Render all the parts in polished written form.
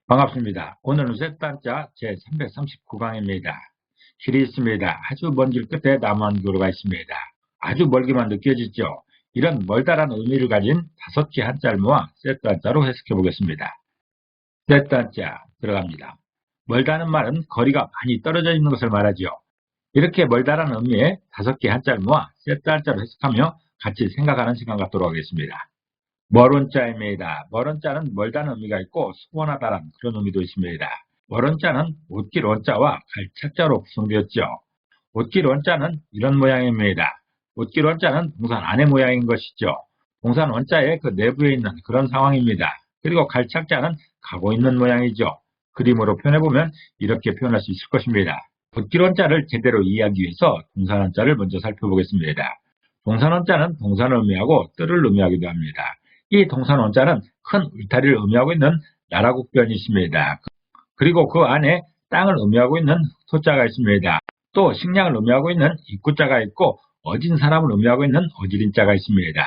반갑습니다. 오늘은 셋단자 제339강입니다. 길이 있습니다. 아주 먼 길 끝에 나무한 교로가 있습니다. 아주 멀게만 느껴지죠. 이런 멀다란 의미를 가진 5개 한자를 모아 셋단자로 해석해 보겠습니다. 셋단자 들어갑니다. 멀다는 말은 거리가 많이 떨어져 있는 것을 말하죠. 이렇게 멀다란 의미의 5개 한자를 모아 셋단자로 해석하며 같이 생각하는 시간 갖도록 하겠습니다. 멀은 자입니다. 멀은 자는 멀다는 의미가 있고 소원하다라는 그런 의미도 있습니다. 멀은 자는 옷길 원자와 갈착자로 구성되었죠. 옷길 원자는 이런 모양입니다. 옷길 원자는 동산 안의 모양인 것이죠. 동산 원자의 그 내부에 있는 그런 상황입니다. 그리고 갈착자는 가고 있는 모양이죠. 그림으로 표현해보면 이렇게 표현할 수 있을 것입니다. 옷길 원자를 제대로 이해하기 위해서 동산 원자를 먼저 살펴보겠습니다. 동산 원자는 동산을 의미하고 뜰을 의미하기도 합니다. 이 동산 원자는 큰 울타리를 의미하고 있는 나라국변이 있습니다. 그리고 그 안에 땅을 의미하고 있는 토자가 있습니다. 또 식량을 의미하고 있는 입구자가 있고 어진 사람을 의미하고 있는 어지린자가 있습니다.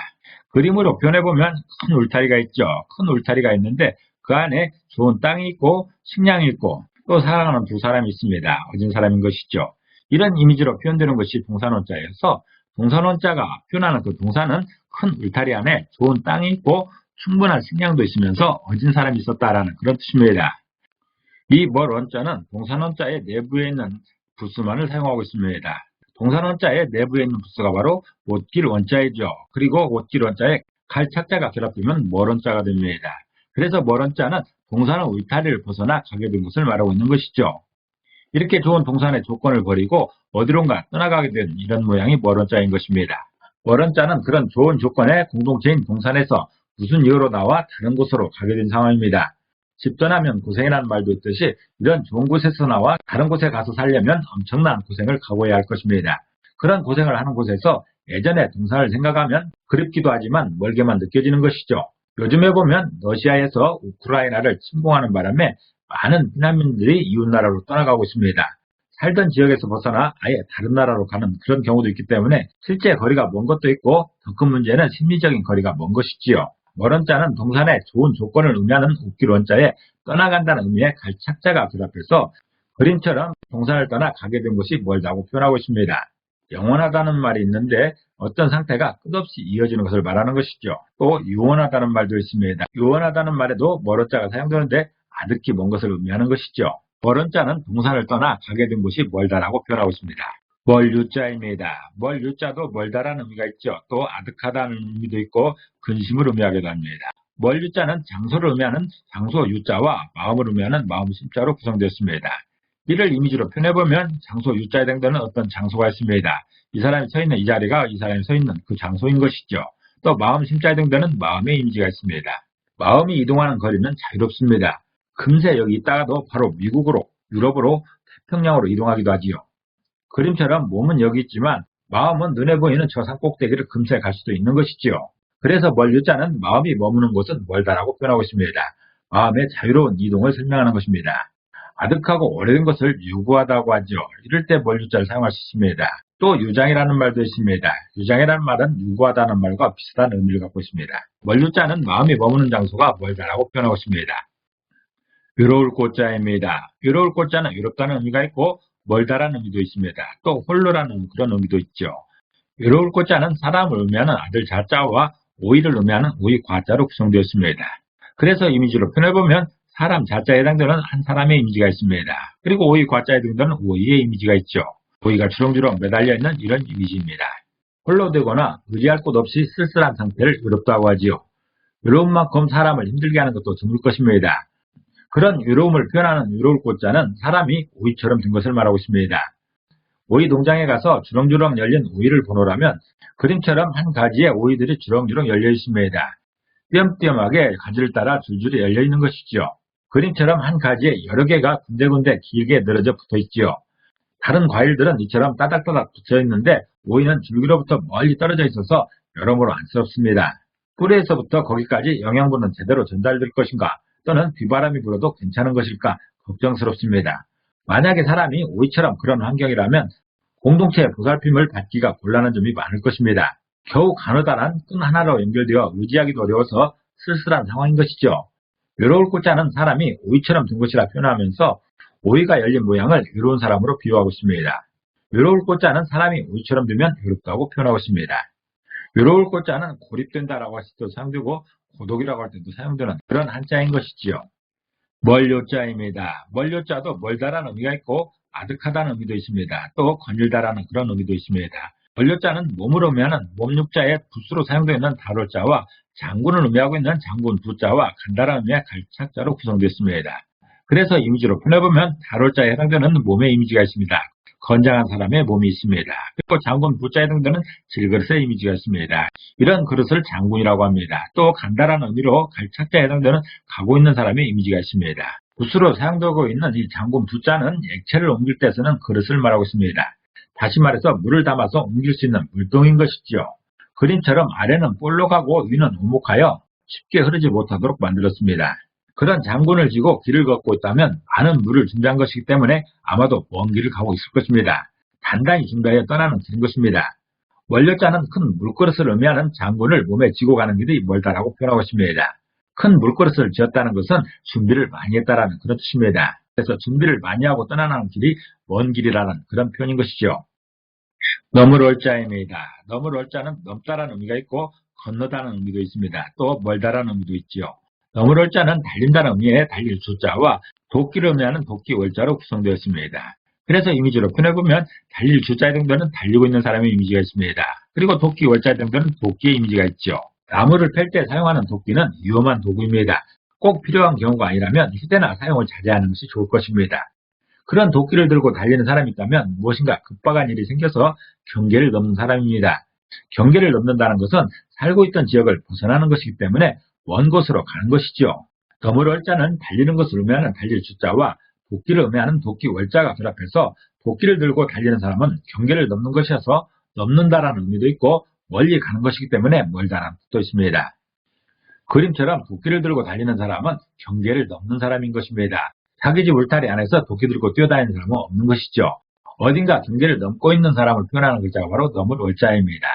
그림으로 표현해보면 큰 울타리가 있죠. 큰 울타리가 있는데 그 안에 좋은 땅이 있고 식량이 있고 또 사랑하는 두 사람이 있습니다. 어진 사람인 것이죠. 이런 이미지로 표현되는 것이 동산원자여서 동산원자가 표현하는 그 동산은 큰 울타리 안에 좋은 땅이 있고 충분한 식량도 있으면서 어진 사람이 있었다라는 그런 뜻입니다. 이 멀 원자는 동산원자의 내부에 있는 부수만을 사용하고 있습니다. 동산원자의 내부에 있는 부수가 바로 옷길 원자이죠. 그리고 옷길 원자에 갈착자가 결합되면 멀 원자가 됩니다. 그래서 멀 원자는 동산의 울타리를 벗어나 가게 된 것을 말하고 있는 것이죠. 이렇게 좋은 동산의 조건을 버리고 어디론가 떠나가게 된 이런 모양이 멀 원자인 것입니다. 멀 원자는 그런 좋은 조건의 공동체인 동산에서 무슨 이유로 나와 다른 곳으로 가게 된 상황입니다. 집 떠나면 고생이라는 말도 있듯이 이런 좋은 곳에서 나와 다른 곳에 가서 살려면 엄청난 고생을 각오해야 할 것입니다. 그런 고생을 하는 곳에서 예전의 동산을 생각하면 그립기도 하지만 멀게만 느껴지는 것이죠. 요즘에 보면 러시아에서 우크라이나를 침공하는 바람에 많은 피난민들이 이웃나라로 떠나가고 있습니다. 살던 지역에서 벗어나 아예 다른 나라로 가는 그런 경우도 있기 때문에 실제 거리가 먼 것도 있고 더 큰 문제는 심리적인 거리가 먼 것이지요. 멀 원자는 동산의 좋은 조건을 의미하는 웃길 원자에 떠나간다는 의미의 갈착자가 결합해서 그림처럼 동산을 떠나 가게 된 것이 멀다고 표현하고 있습니다. 영원하다는 말이 있는데 어떤 상태가 끝없이 이어지는 것을 말하는 것이죠. 또 유원하다는 말도 있습니다. 유원하다는 말에도 멀 원자가 사용되는데 아득히 먼 것을 의미하는 것이죠. 멀 원자는 동산을 떠나 가게 된 곳이 멀다라고 표현하고 있습니다. 멀 유자입니다. 멀 유자도 멀다라는 의미가 있죠. 또 아득하다는 의미도 있고 근심을 의미하기도 합니다. 멀 유자는 장소를 의미하는 장소 유자와 마음을 의미하는 마음 심자로 구성되었습니다. 이를 이미지로 표현해보면 장소 유자에 해당되는 어떤 장소가 있습니다. 이 사람이 서 있는 이 자리가 이 사람이 서 있는 그 장소인 것이죠. 또 마음 심자에 해당되는 마음의 이미지가 있습니다. 마음이 이동하는 거리는 자유롭습니다. 금세 여기 있다가도 바로 미국으로, 유럽으로, 태평양으로 이동하기도 하지요. 그림처럼 몸은 여기 있지만 마음은 눈에 보이는 저 산 꼭대기를 금세 갈 수도 있는 것이지요. 그래서 멀 유자는 마음이 머무는 곳은 멀다라고 표현하고 있습니다. 마음의 자유로운 이동을 설명하는 것입니다. 아득하고 오래된 것을 유구하다고 하죠. 이럴 때 멀 유자를 사용할 수 있습니다. 또 유장이라는 말도 있습니다. 유장이라는 말은 유구하다는 말과 비슷한 의미를 갖고 있습니다. 멀 유자는 마음이 머무는 장소가 멀다라고 표현하고 있습니다. 외로울 꽃자입니다. 외로울 꽃자는 외롭다는 의미가 있고 멀다라는 의미도 있습니다. 또 홀로라는 그런 의미도 있죠. 외로울 꽃자는 사람을 의미하는 아들 자자와 오이를 의미하는 오이 과자로 구성되었습니다. 그래서 이미지로 표현해보면 사람 자자에 해당되는 한 사람의 이미지가 있습니다. 그리고 오이 과자에 해당되는 오이의 이미지가 있죠. 오이가 주렁주렁 매달려 있는 이런 이미지입니다. 홀로 되거나 의지할 곳 없이 쓸쓸한 상태를 외롭다고 하지요. 외로운 만큼 사람을 힘들게 하는 것도 드물 것입니다. 그런 외로움을 표현하는 외로울 꽃자는 사람이 오이처럼 된 것을 말하고 있습니다. 오이 농장에 가서 주렁주렁 열린 오이를 보노라면 그림처럼 한 가지의 오이들이 주렁주렁 열려 있습니다. 띄엄띄엄하게 가지를 따라 줄줄이 열려 있는 것이죠. 그림처럼 한 가지에 여러 개가 군데군데 길게 늘어져 붙어 있지요. 다른 과일들은 이처럼 따닥따닥 붙어 있는데 오이는 줄기로부터 멀리 떨어져 있어서 여러모로 안쓰럽습니다. 뿌리에서부터 거기까지 영양분은 제대로 전달될 것인가 또는 비바람이 불어도 괜찮은 것일까 걱정스럽습니다. 만약에 사람이 오이처럼 그런 환경이라면 공동체의 보살핌을 받기가 곤란한 점이 많을 것입니다. 겨우 가느다란 끈 하나로 연결되어 의지하기도 어려워서 쓸쓸한 상황인 것이죠. 외로울 꽃자는 사람이 오이처럼 든 것이라 표현하면서 오이가 열린 모양을 외로운 사람으로 비유하고 있습니다. 외로울 꽃자는 사람이 오이처럼 되면 외롭다고 표현하고 있습니다. 외로울 꽃자는 고립된다라고 할 때도 사용되고 고독이라고 할 때도 사용되는 그런 한자인 것이지요. 멀요자입니다. 멀요자도 멀다라는 의미가 있고 아득하다는 의미도 있습니다. 또 거닐다라는 그런 의미도 있습니다. 멀요자는 몸을 의미하는 몸육자의 붓으로 사용되는 달월자와 장군을 의미하고 있는 장군 부자와 간다라는 의미의 갈착자로 구성되어 있습니다. 그래서 이미지로 표현해보면 달월자에 해당되는 몸의 이미지가 있습니다. 건장한 사람의 몸이 있습니다. 그리고 장군 부자에 해당되는 질그릇의 이미지가 있습니다. 이런 그릇을 장군이라고 합니다. 또 간다라는 의미로 갈착자에 해당되는 가고 있는 사람의 이미지가 있습니다. 붓으로 사용되고 있는 이 장군 부자는 액체를 옮길 때 쓰는 그릇을 말하고 있습니다. 다시 말해서 물을 담아서 옮길 수 있는 물동인 것이지요. 그림처럼 아래는 볼록하고 위는 오목하여 쉽게 흐르지 못하도록 만들었습니다. 그런 장군을 지고 길을 걷고 있다면 많은 물을 준비한 것이기 때문에 아마도 먼 길을 가고 있을 것입니다. 단단히 준비하여 떠나는 길인 것입니다. 멀요자는 큰 물그릇을 의미하는 장군을 몸에 지고 가는 길이 멀다라고 표현하고 있습니다. 큰 물그릇을 지었다는 것은 준비를 많이 했다라는 그런 뜻입니다. 그래서 준비를 많이 하고 떠나는 길이 먼 길이라는 그런 표현인 것이죠. 넘을 월자입니다. 넘을 월자는 넘다라는 의미가 있고 건너다는 의미도 있습니다. 또 멀다라는 의미도 있지요. 넘을 월자는 달린다는 의미의 달릴 주자와 도끼를 의미하는 도끼 월자로 구성되어 있습니다. 그래서 이미지로 표현해보면 달릴 주자에 해당되는 달리고 있는 사람의 이미지가 있습니다. 그리고 도끼 월자에 해당되는 도끼의 이미지가 있죠. 나무를 팰 때 사용하는 도끼는 위험한 도구입니다. 꼭 필요한 경우가 아니라면 휴대나 사용을 자제하는 것이 좋을 것입니다. 그런 도끼를 들고 달리는 사람이 있다면 무엇인가 급박한 일이 생겨서 경계를 넘는 사람입니다. 경계를 넘는다는 것은 살고 있던 지역을 벗어나는 것이기 때문에 먼 곳으로 가는 것이죠. 넘을 월자는 달리는 것을 의미하는 달릴 주자와 도끼를 의미하는 도끼 월자가 결합해서 도끼를 들고 달리는 사람은 경계를 넘는 것이어서 넘는다라는 의미도 있고 멀리 가는 것이기 때문에 멀다라는 뜻도 있습니다. 그림처럼 도끼를 들고 달리는 사람은 경계를 넘는 사람인 것입니다. 자기 집 울타리 안에서 도끼 들고 뛰어다니는 사람은 없는 것이죠. 어딘가 경계를 넘고 있는 사람을 표현하는 글자가 바로 넘을 월자입니다.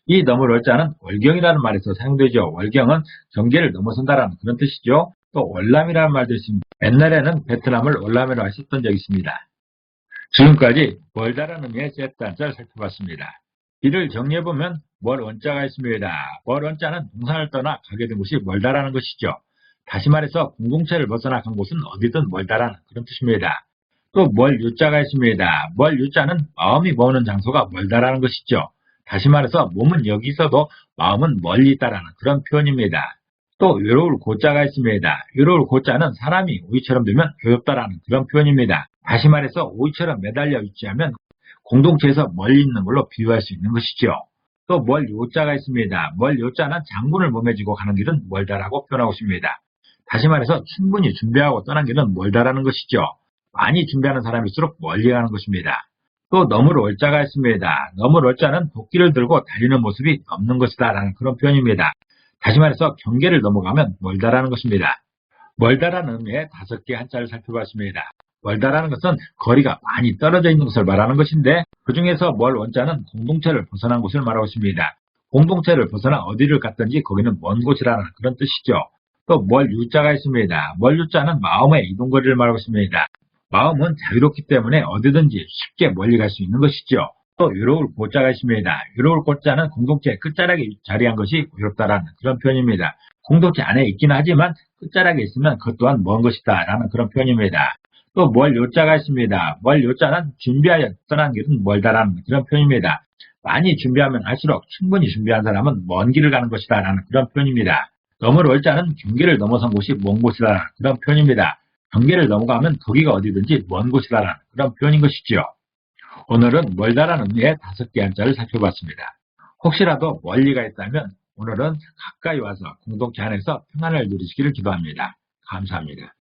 이 넘을 월자는 월경이라는 말에서 사용되죠. 월경은 경계를 넘어선다라는 그런 뜻이죠. 또 월남이라는 말도 있습니다. 옛날에는 베트남을 월남이라고 했었던 적이 있습니다. 지금까지 멀다라는 의미의 셋단자를 살펴봤습니다. 이를 정리해보면 멀 원자가 있습니다. 멀 원자는 동산을 떠나 가게 된 곳이 멀다라는 것이죠. 다시 말해서 공동체를 벗어나 간 곳은 어디든 멀다라는 그런 뜻입니다. 또 멀 유자가 있습니다. 멀 유자는 마음이 머무는 장소가 멀다라는 것이죠. 다시 말해서 몸은 여기 있어도 마음은 멀리 있다라는 그런 표현입니다. 또 외로울 고자가 있습니다. 외로울 고자는 사람이 오이처럼 되면 외롭다라는 그런 표현입니다. 다시 말해서 오이처럼 매달려 있지하면 공동체에서 멀리 있는 걸로 비유할 수 있는 것이죠. 또 멀 요자가 있습니다. 멀 요자는 장군을 몸에 지고 가는 길은 멀다라고 표현하고 있습니다. 다시 말해서 충분히 준비하고 떠난 길은 멀다라는 것이죠. 많이 준비하는 사람일수록 멀리 가는 것입니다. 또 넘을 월자가 있습니다. 넘을 월자는 도끼를 들고 달리는 모습이 넘는 것이다 라는 그런 표현입니다. 다시 말해서 경계를 넘어가면 멀다라는 것입니다. 멀다라는 의미의 5개의 한자를 살펴봤습니다. 멀다라는 것은 거리가 많이 떨어져 있는 것을 말하는 것인데 그 중에서 멀 원자는 공동체를 벗어난 곳을 말하고 있습니다. 공동체를 벗어나 어디를 갔든지 거기는 먼 곳이라는 그런 뜻이죠. 또 멀 유자가 있습니다. 멀 유자는 마음의 이동거리를 말하고 있습니다. 마음은 자유롭기 때문에 어디든지 쉽게 멀리 갈 수 있는 것이죠. 또 외로울 고자가 있습니다. 외로울 고자는 공동체 끝자락에 자리한 것이 외롭다라는 그런 표현입니다. 공동체 안에 있긴 하지만 끝자락에 있으면 그것 또한 먼 것이다 라는 그런 표현입니다. 또 멀 요자가 있습니다. 멀 요자는 준비하여 떠난 길은 멀다라는 그런 표현입니다. 많이 준비하면 할수록 충분히 준비한 사람은 먼 길을 가는 것이다 라는 그런 표현입니다. 넘을 월자는 경계를 넘어선 곳이 먼 곳이다 라는 그런 표현입니다. 경계를 넘어가면 거기가 어디든지 먼 곳이다 라는 그런 표현인 것이지요. 오늘은 멀다라는 의미의 5개 한자를 살펴봤습니다. 혹시라도 멀리가 있다면 오늘은 가까이 와서 공동체 안에서 평안을 누리시기를 기도합니다. 감사합니다.